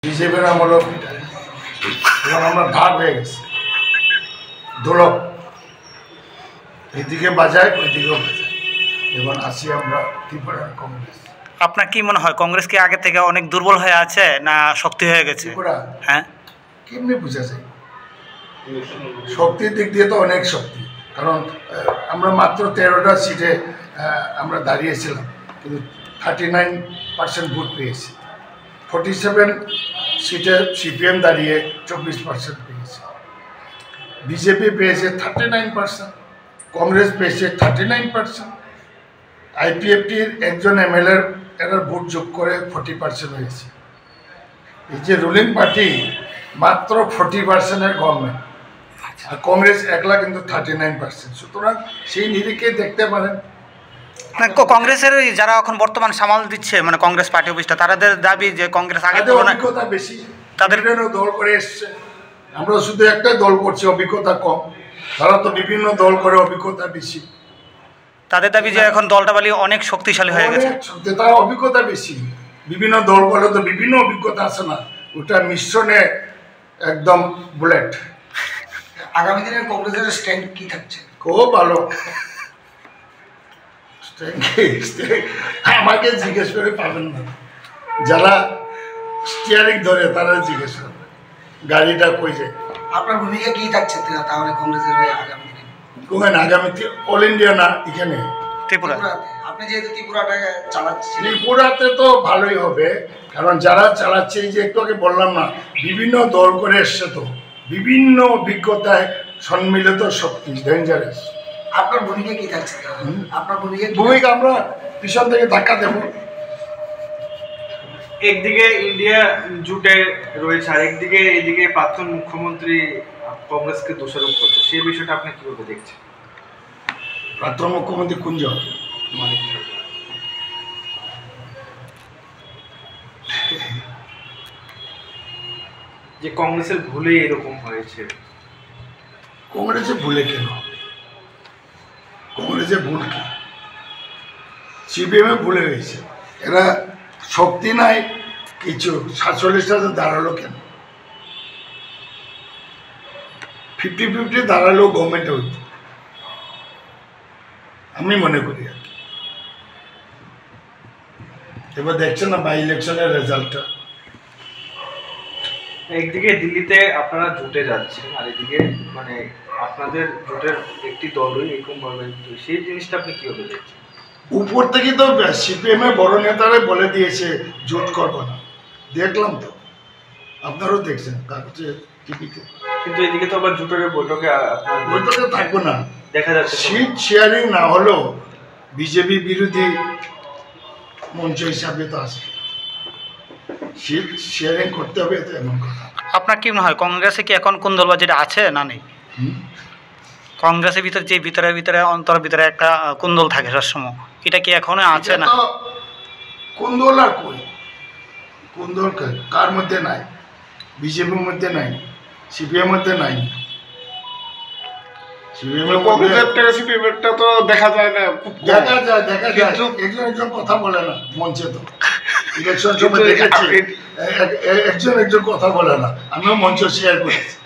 বিজেপির আমল এবং আমরা ভাগ হয়ে গেছি দোলক, এদিকে বাজায় ওইদিকেও বাজায়। এবং আসি আমরা ত্রিপুরার কংগ্রেস। আপনার কি মনে হয় কংগ্রেস কি আগে থেকে অনেক দুর্বল হয়ে আছে না শক্তি হয়ে গেছে? ত্রিপুরা হ্যাঁ, কেমনি বুঝা যায়? শক্তির দিক দিয়ে তো অনেক শক্তি, কারণ আমরা মাত্র 13টা সিটে আমরা দাঁড়িয়েছিলাম, কিন্তু 39% ভোট পেয়েছি। 47 সিটে সিপিএম দাঁড়িয়ে 24% পেয়েছে। বিজেপি পেয়েছে 39%, কংগ্রেস পেয়েছে 39%, আইপিএফটির একজন এমএলএ এরা ভোট যোগ করে 40% হয়েছে। এই যে রুলিং পার্টি মাত্র 40%-এর গভর্নমেন্ট, আর কংগ্রেস একলা কিন্তু 39%। সুতরাং সেই নিরিখে দেখতে পারেন কংগ্রেসের যারা এখন বর্তমান সামাল দিচ্ছে মানে কংগ্রেস পার্টি অফিসটা, তাদের দাবি যে কংগ্রেস আগে অভিজ্ঞতা বেশি, তাদের দল করে এসছে। আমরা শুধু একটাই দল করছি, অভিজ্ঞতা কম। তারা তো বিভিন্ন দল করে, অভিজ্ঞতা বেশি। তাদের দাবি যে এখন দলটা বলি অনেক শক্তিশালী হয়ে গেছে, তার অভিজ্ঞতা বেশি। বিভিন্ন দল করে তো বিভিন্ন অভিজ্ঞতা আছে না, ওটা মিশ্রণে একদম বুলেট। আগামী দিনের কংগ্রেসের স্ট্যান্ড কি থাকছে? খুব ভালো। আমাকে জিজ্ঞেস করে পাবেন না, যারা স্টিয়ারিং ধরে তারা জিজ্ঞেস করবে গাড়িটা কই যায়। আপনার ভূমিকা কি থাকছে তাহলে কংগ্রেসের আগামী দিনে? কোন আগামী অল ইন্ডিয়া না, এখানে ত্রিপুরা। আপনি যেহেতু ত্রিপুরাটাকে চালাচ্ছেন, ত্রিপুরাতে তো ভালোই হবে, কারণ যারা চালাচ্ছে, এই যে একটু আগে বললাম না, বিভিন্ন দল করে এসছে, তো বিভিন্ন অভিজ্ঞতায় সম্মিলিত শক্তি, ডেঞ্জারাস। আপনার ভূমিকা কি থাকছে? আপনার ভূমিকা আমরা পিছন থেকে ধাক্কা দেব। একদিকে ইন্ডিয়া জুটে রয়েছে, আর একদিকে এদিকে প্রাক্তন মুখ্যমন্ত্রী কংগ্রেসকে দোষারোপ করছে, সেই বিষয়টা আপনি কিভাবে দেখছেন? প্রাক্তন মুখ্যমন্ত্রী কুঞ্জ মানিক যে কংগ্রেসের ভুলে এরকম হয়েছে। কংগ্রেসে ভুলে কেন? কংগ্রেসে ভুল কি? সিপিএমে ভুলে গেছে। এরা শক্তি নাই কিছু, 47টা দাঁড়ালো কেন? 50-50 দাঁড়ালেও গভর্নমেন্টে হইত, আমি মনে করি আর কি। এবার দেখছেন না বাই ইলেকশনের রেজাল্টটা। একদিকে দিল্লিতে আপনারা জুটে যাচ্ছেন, আর এদিকে মানে আপনাদের জোটের একটি দলই এরকম ভাবে, সেই জিনিসটা আপনি কিভাবে দেখছেন? উপর থেকে তো সিপিএম এর বড় নেতারা বলে দিয়েছে জোট করবো না, দেখলাম তো, আপনারাও দেখছেন কাগজে, টিভিতে। কিন্তু এদিকে তো আবার জোটের বৈঠকে থাকবো না, দেখা যাচ্ছে সিট শেয়ারিং না হলেও বিজেপি বিরোধী মঞ্চ হিসাবে তো আছে, সিট শেয়ারিং করতে হবে, তো এমন কথা। আপনার কি মনে হয় কংগ্রেসে কি এখন কোন দলবাজিটা আছে না নেই? কংগ্রেসের ভিতরে যে ভিতরে অন্তর ভিতরে একটা কুন্দল থাকে সবসময়, এটা কি এখনো আছে না? কুন্দল আর কই, কুন্দল কার মধ্যে নাই? বিজেপির মধ্যে নাই, সিপিএম মধ্যে নাই। তো দেখা যায় না, দেখা যায় একজন কথা বলে না মঞ্চে, তো ইলেকশন সময় দেখেছি একজন কথা বলে না, আমিও মঞ্চ শেয়ার করেছি।